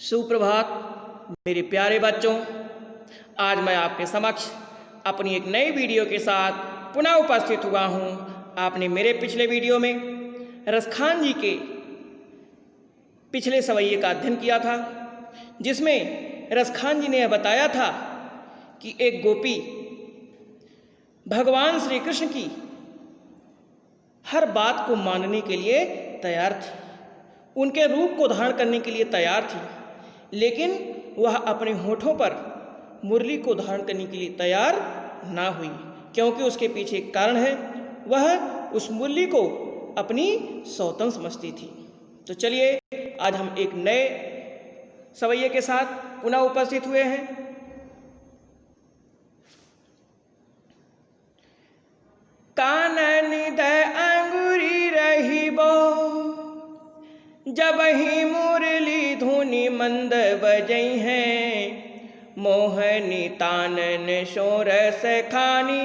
सुप्रभात मेरे प्यारे बच्चों। आज मैं आपके समक्ष अपनी एक नई वीडियो के साथ पुनः उपस्थित हुआ हूँ। आपने मेरे पिछले वीडियो में रसखान जी के पिछले सवैये का अध्ययन किया था, जिसमें रसखान जी ने यह बताया था कि एक गोपी भगवान श्री कृष्ण की हर बात को मानने के लिए तैयार थी, उनके रूप को धारण करने के लिए तैयार थी, लेकिन वह अपने होठों पर मुरली को धारण करने के लिए तैयार ना हुई, क्योंकि उसके पीछे एक कारण है। वह उस मुरली को अपनी सौतन समझती थी। तो चलिए आज हम एक नए सवैये के साथ पुनः उपस्थित हुए हैं। कानन दे अंगुरी रहिबो, जब ही मुरली धुनि मंद बजई हैं। मोहनी तानन शोरस खानी,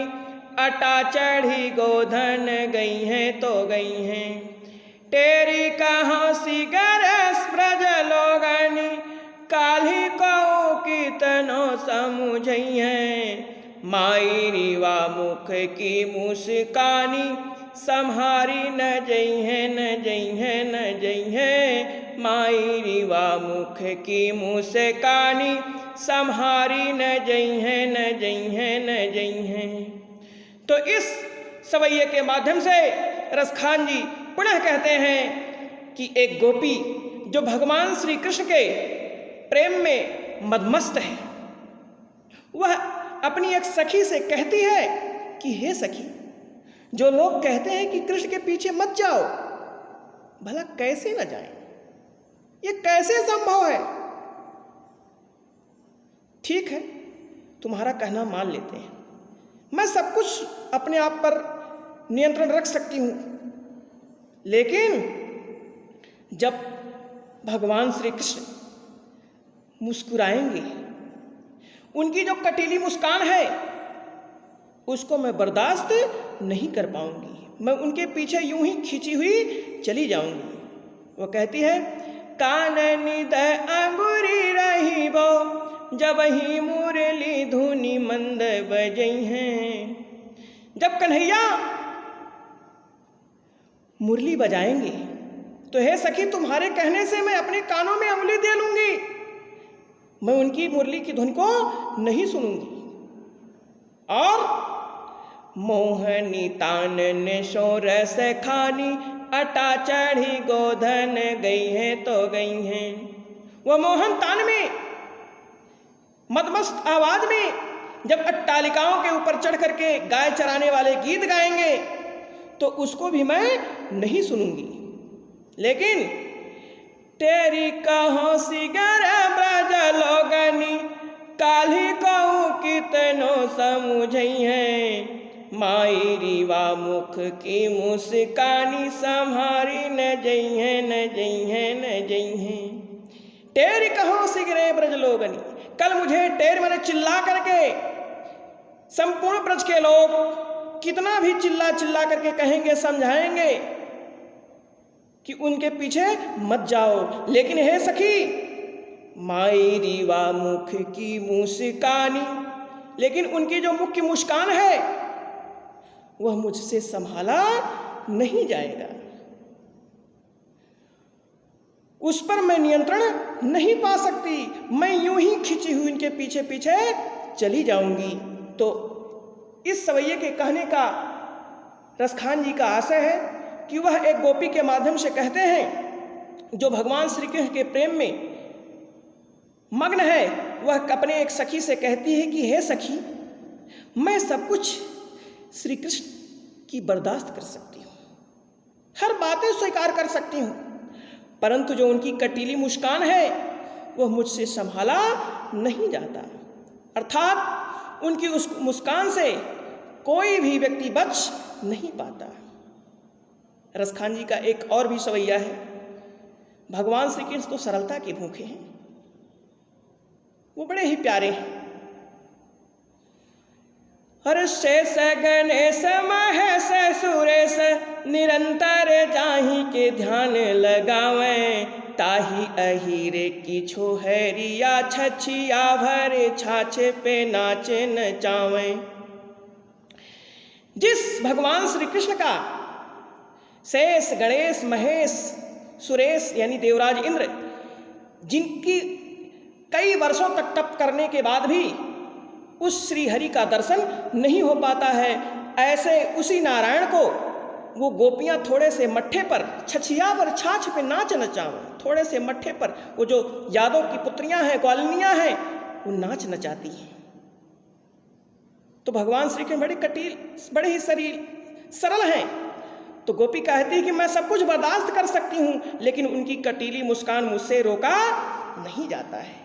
अटा चढ़ी गोधन गई हैं तो गई हैं। तेरी कहाँ सिगरस ब्रज लोगनी, काल्हि कहो कीर्तनो समुझई हैं। माई रीवा मुख की मुस्कानी, सम्हारी न जई है न जई है न जई है। माई रीवा मुख की मुस्कानी, सम्हारी न जई है न जई है न जई है। तो इस सवैये के माध्यम से रसखान जी पुनः कहते हैं कि एक गोपी जो भगवान श्री कृष्ण के प्रेम में मदमस्त है, वह अपनी एक सखी से कहती है कि हे सखी, जो लोग कहते हैं कि कृष्ण के पीछे मत जाओ, भला कैसे न जाएं? ये कैसे संभव है? ठीक है, तुम्हारा कहना मान लेते हैं, मैं सब कुछ अपने आप पर नियंत्रण रख सकती हूं, लेकिन जब भगवान श्री कृष्ण मुस्कुराएंगे, उनकी जो कटीली मुस्कान है उसको मैं बर्दाश्त नहीं कर पाऊंगी, मैं उनके पीछे यूं ही खींची हुई चली जाऊंगी। वह कहती है, काननी दे अंगुरी रहिबो, जब ही मुरली धुनि मंद बजई हैं। जब कन्हैया मुरली बजाएंगे तो हे सखी, तुम्हारे कहने से मैं अपने कानों में अंगुली दे लूंगी, मैं उनकी मुरली की धुन को नहीं सुनूंगी। और मोहनी तानन शोरस खानी, अटा चढ़ी गोधन गई हैं तो गई हैं। वह मोहन तान में मदमस्त आवाज में जब अट्टालिकाओं के ऊपर चढ़ करके गाय चराने वाले गीत गाएंगे तो उसको भी मैं नहीं सुनूंगी, लेकिन तेरी कहो सिगर ब्रज लोगनी, काल्हि कहूँ कीर्तनो समुझई हैं। माई रीवा मुख की मुस्कानी, सम्हारी न जई है न जई है न जई है। टेर कहो सिगरे ब्रज लोगनी, कल मुझे टेर मैंने चिल्ला करके संपूर्ण ब्रज के लोग कितना भी चिल्ला चिल्ला करके कहेंगे, समझाएंगे कि उनके पीछे मत जाओ, लेकिन हे सखी, माई रीवा मुख की मुस्कानी, लेकिन उनकी जो मुख की मुस्कान है वह मुझसे संभाला नहीं जाएगा, उस पर मैं नियंत्रण नहीं पा सकती, मैं यूं ही खिंची हुई उनके पीछे पीछे चली जाऊंगी। तो इस सवैये के कहने का रसखान जी का आशय है कि वह एक गोपी के माध्यम से कहते हैं जो भगवान श्री कृष्ण के प्रेम में मग्न है। वह अपने एक सखी से कहती है कि हे सखी, मैं सब कुछ श्री कृष्ण की बर्दाश्त कर सकती हूँ, हर बातें स्वीकार कर सकती हूँ, परंतु जो उनकी कटीली मुस्कान है वह मुझसे संभाला नहीं जाता। अर्थात उनकी उस मुस्कान से कोई भी व्यक्ति बच नहीं पाता। रसखान जी का एक और भी सवैया है। भगवान श्री कृष्ण तो सरलता के भूखे हैं, वो बड़े ही प्यारे हैं। हर्षेश गणेश महेश सुरेश, निरंतर जाहि के ध्यान लगावें। ताही अहीरे की छोहरिया छछिया भरे छाछे पे नाचे नचावे। जिस भगवान श्री कृष्ण का शेष, गणेश, महेश, सुरेश यानी देवराज इंद्र, जिनकी कई वर्षों तक तप करने के बाद भी उस श्री हरि का दर्शन नहीं हो पाता है, ऐसे उसी नारायण को वो गोपियां थोड़े से मट्ठे पर, छछिया पर छाछ पे नाच नचावे, थोड़े से मट्ठे पर वो जो यादव की पुत्रियां हैं, ग्वालिनियां हैं, वो नाच नचाती हैं। तो भगवान श्री कृष्ण बड़े ही सरल हैं। तो गोपी कहती है कि मैं सब कुछ बर्दाश्त कर सकती हूँ, लेकिन उनकी कटीली मुस्कान मुझसे रोका नहीं जाता है।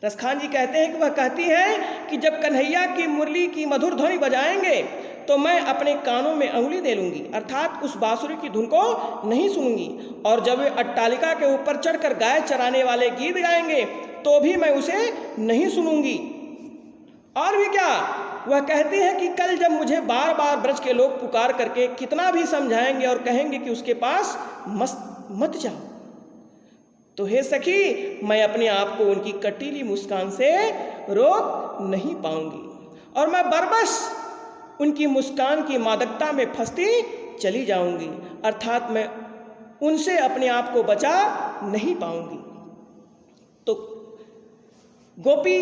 रसखान जी कहते हैं कि वह कहती है कि जब कन्हैया की मुरली की मधुर ध्वनि बजाएंगे तो मैं अपने कानों में अंगुली दे लूँगी, अर्थात उस बांसुरी की धुन को नहीं सुनूंगी। और जब वे अट्टालिका के ऊपर चढ़कर गाय चराने वाले गीत गाएंगे तो भी मैं उसे नहीं सुनूंगी। और भी क्या, वह कहती है कि कल जब मुझे बार बार ब्रज के लोग पुकार करके कितना भी समझाएंगे और कहेंगे कि उसके पास मत जाओ, तो हे सखी, मैं अपने आप को उनकी कटीली मुस्कान से रोक नहीं पाऊंगी और मैं बरबस उनकी मुस्कान की मादकता में फंसती चली जाऊंगी, अर्थात मैं उनसे अपने आप को बचा नहीं पाऊंगी। तो गोपी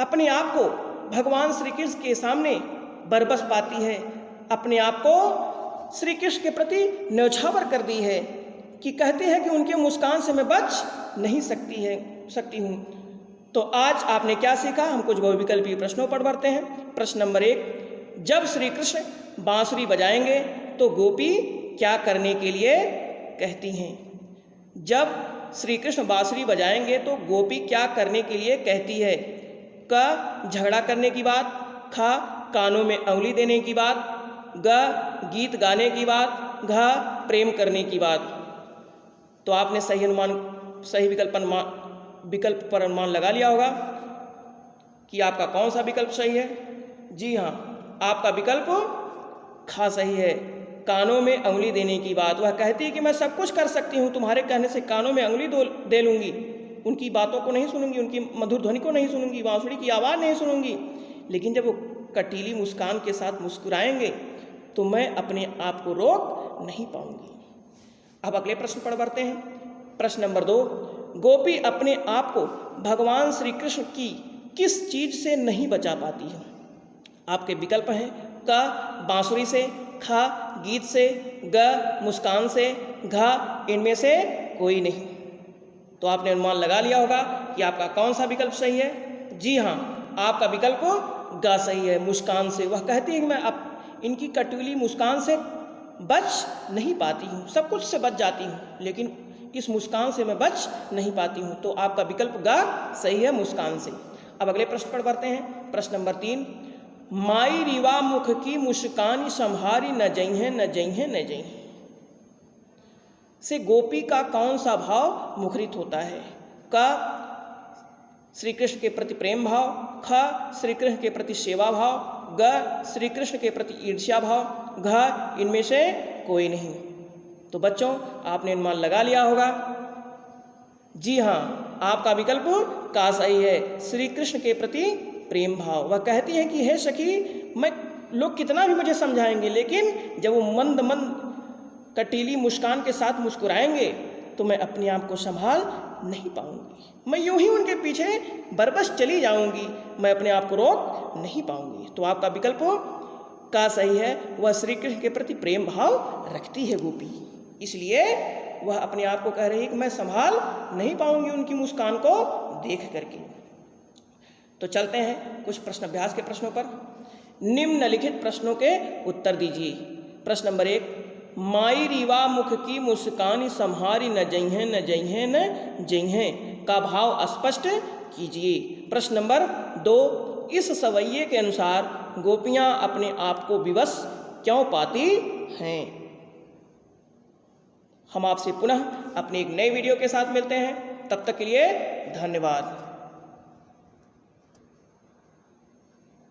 अपने आप को भगवान श्री कृष्ण के सामने बरबस पाती है, अपने आप को श्री कृष्ण के प्रति न्यौछावर कर दी है कि कहती है कि उनके मुस्कान से मैं बच नहीं सकती हूँ। तो आज आपने क्या सीखा, हम कुछ बहुविकल्पीय प्रश्नों पर बढ़ते हैं। प्रश्न नंबर 1, जब श्री कृष्ण बांसुरी बजाएंगे तो गोपी क्या करने के लिए कहती हैं? जब श्री कृष्ण बांसुरी बजाएंगे तो गोपी क्या करने के लिए कहती है? क, झगड़ा करने की बात, ख, कानों में अंगुली देने की बात, ग, गीत गाने की बात, घ, प्रेम करने की बात। तो आपने सही विकल्प पर अनुमान लगा लिया होगा कि आपका कौन सा विकल्प सही है। जी हाँ, आपका विकल्प ख सही है, कानों में अंगुली देने की बात। वह कहती है कि मैं सब कुछ कर सकती हूँ, तुम्हारे कहने से कानों में अंगुली दे लूँगी, उनकी बातों को नहीं सुनूंगी, उनकी मधुर ध्वनि को नहीं सुनूंगी, बांसुरी की आवाज़ नहीं सुनूंगी, लेकिन जब वो कटीली मुस्कान के साथ मुस्कुराएंगे तो मैं अपने आप को रोक नहीं पाऊंगी। अब अगले प्रश्न पर बढ़ते हैं। प्रश्न नंबर 2, गोपी अपने आप को भगवान श्री कृष्ण की किस चीज से नहीं बचा पाती है? आपके विकल्प हैं क, बांसुरी से, ख, गीत से, ग, मुस्कान से, घ, इनमें से कोई नहीं। तो आपने अनुमान लगा लिया होगा कि आपका कौन सा विकल्प सही है। जी हाँ, आपका विकल्प ग सही है, मुस्कान से। वह कहती है कि मैं अब इनकी कटीली मुस्कान से बच नहीं पाती हूँ, सब कुछ से बच जाती हूँ, लेकिन इस मुस्कान से मैं बच नहीं पाती हूँ। तो आपका विकल्प ग सही है, मुस्कान से। अब अगले प्रश्न पर बढ़ते हैं। प्रश्न नंबर 3, माई रीवा मुख की मुस्कानी संहारी न जइहें न जइहें न जइहें से गोपी का कौन सा भाव मुखरित होता है? क, श्री कृष्ण के प्रति प्रेम भाव, ख, श्री कृष्ण के प्रति सेवा भाव, ग, श्री कृष्ण के प्रति ईर्ष्या भाव, घ, इनमें से कोई नहीं। तो बच्चों, आपने अनुमान लगा लिया होगा। जी हाँ, आपका विकल्प का सही है, श्री कृष्ण के प्रति प्रेम भाव। वह कहती है कि हे सखी, मैं लोग कितना भी मुझे समझाएंगे, लेकिन जब वो मंद मंद कटीली मुस्कान के साथ मुस्कुराएंगे तो मैं अपने आप को संभाल नहीं पाऊंगी, मैं यूं ही उनके पीछे बरबस चली जाऊंगी, मैं अपने आप को रोक नहीं पाऊंगी। तो आपका विकल्प का सही है, वह श्री कृष्ण के प्रति प्रेम भाव रखती है गोपी, इसलिए वह अपने आप को कह रही है कि मैं संभाल नहीं पाऊंगी उनकी मुस्कान को देख करके। तो चलते हैं कुछ प्रश्न अभ्यास के प्रश्नों पर। निम्नलिखित प्रश्नों के उत्तर दीजिए। प्रश्न नंबर 1, माई रीवा मुख की मुस्कानी संहारी न जइहें न जइहें न जइहें का भाव स्पष्ट कीजिए। प्रश्न नंबर 2, इस सवैये के अनुसार गोपियां अपने आप को विवश क्यों पाती हैं? हम आपसे पुनः अपने एक नए वीडियो के साथ मिलते हैं, तब तक के लिए धन्यवाद।